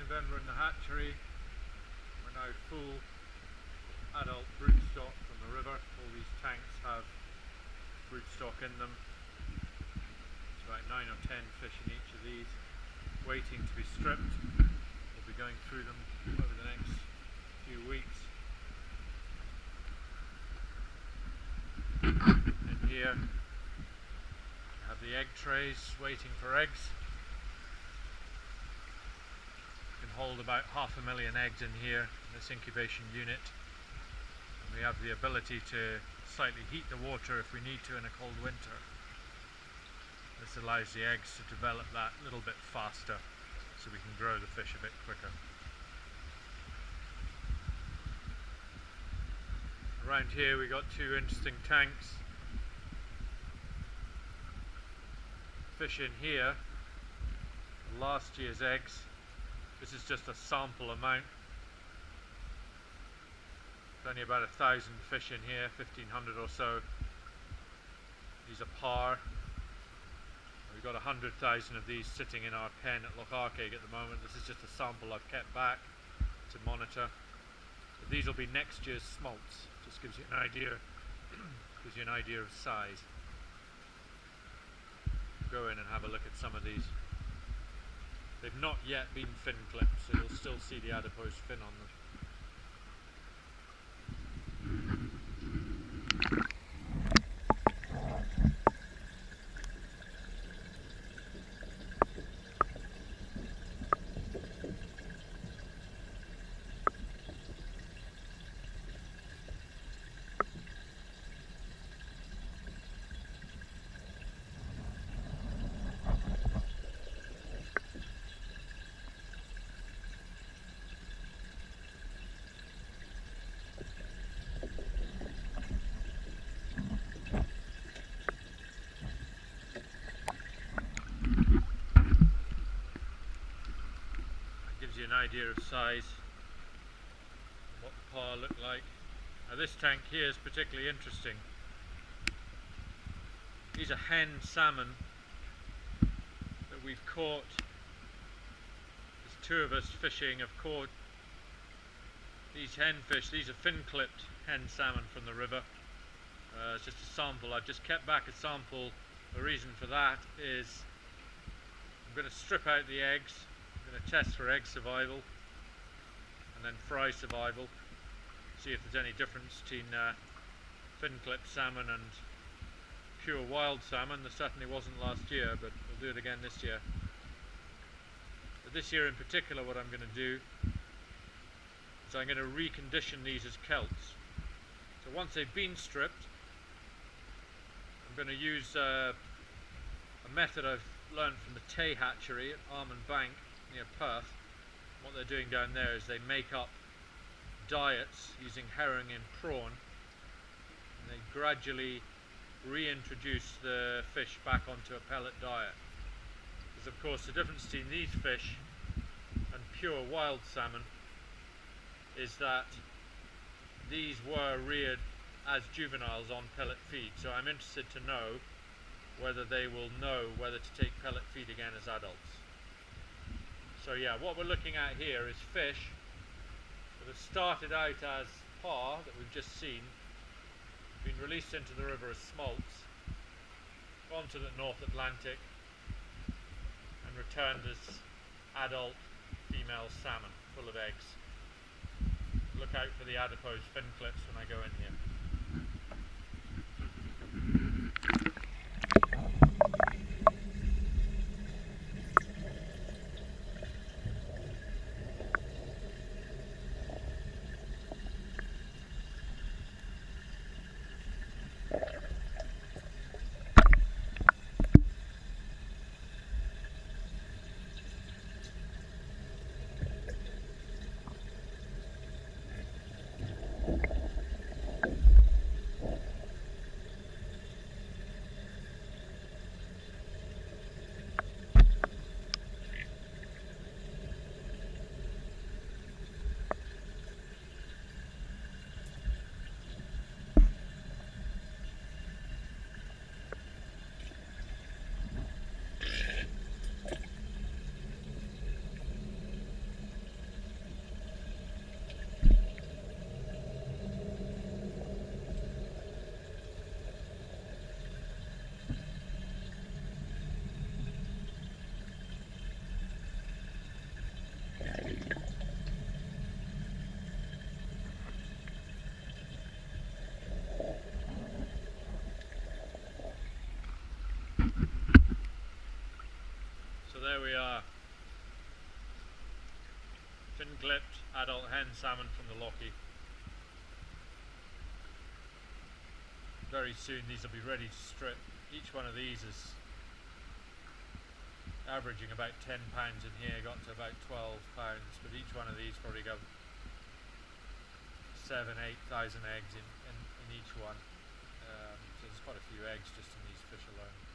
November in the hatchery. We're now full adult broodstock from the river. All these tanks have broodstock in them. It's about 9 or 10 fish in each of these, waiting to be stripped. We'll be going through them over the next few weeks. In here we have the egg trays waiting for eggs. You can hold about 500,000 eggs in here in this incubation unit. And we have the ability to slightly heat the water if we need to in a cold winter. This allows the eggs to develop that little bit faster so we can grow the fish a bit quicker. Around here we got two interesting tanks. Fish in here, last year's eggs. This is just a sample amount. There's only about 1,000 fish in here, 1,500 or so. These are parr. We've got 100,000 of these sitting in our pen at Lochcarcaig at the moment. This is just a sample I've kept back to monitor. But these will be next year's smolts. Just gives you an idea, of size. Go in and have a look at some of these. They've not yet been fin clipped, so you'll still see the adipose fin on them. An idea of size, what the parr look like. Now this tank here is particularly interesting. These are hen salmon that we've caught. There's two of us fishing have caught these hen fish. These are fin clipped hen salmon from the river. It's just a sample. I've just kept back a sample. The reason for that is I'm going to strip out the eggs. I'm going to test for egg survival and then fry survival, see if there's any difference between fin clipped salmon and pure wild salmon. There certainly wasn't last year, but we'll do it again this year. But this year in particular, what I'm going to do is I'm going to recondition these as kelts. So once they've been stripped, I'm going to use a method I've learned from the Tay Hatchery at Almond Bank near Perth. What they're doing down there is they make up diets using herring and prawn, and they gradually reintroduce the fish back onto a pellet diet. Because of course the difference between these fish and pure wild salmon is that these were reared as juveniles on pellet feed, so I'm interested to know whether they will know whether to take pellet feed again as adults. So yeah, what we're looking at here is fish that have started out as parr, that we've just seen, been released into the river as smolts, gone to the North Atlantic and returned as adult female salmon full of eggs. Look out for the adipose fin clips when I go in here. we are. Fin clipped adult hen salmon from the lochie. Very soon these will be ready to strip. Each one of these is averaging about 10 pounds in here, got to about 12 pounds, but each one of these probably got 7,000 to 8,000 eggs in each one. So there's quite a few eggs just in these fish alone.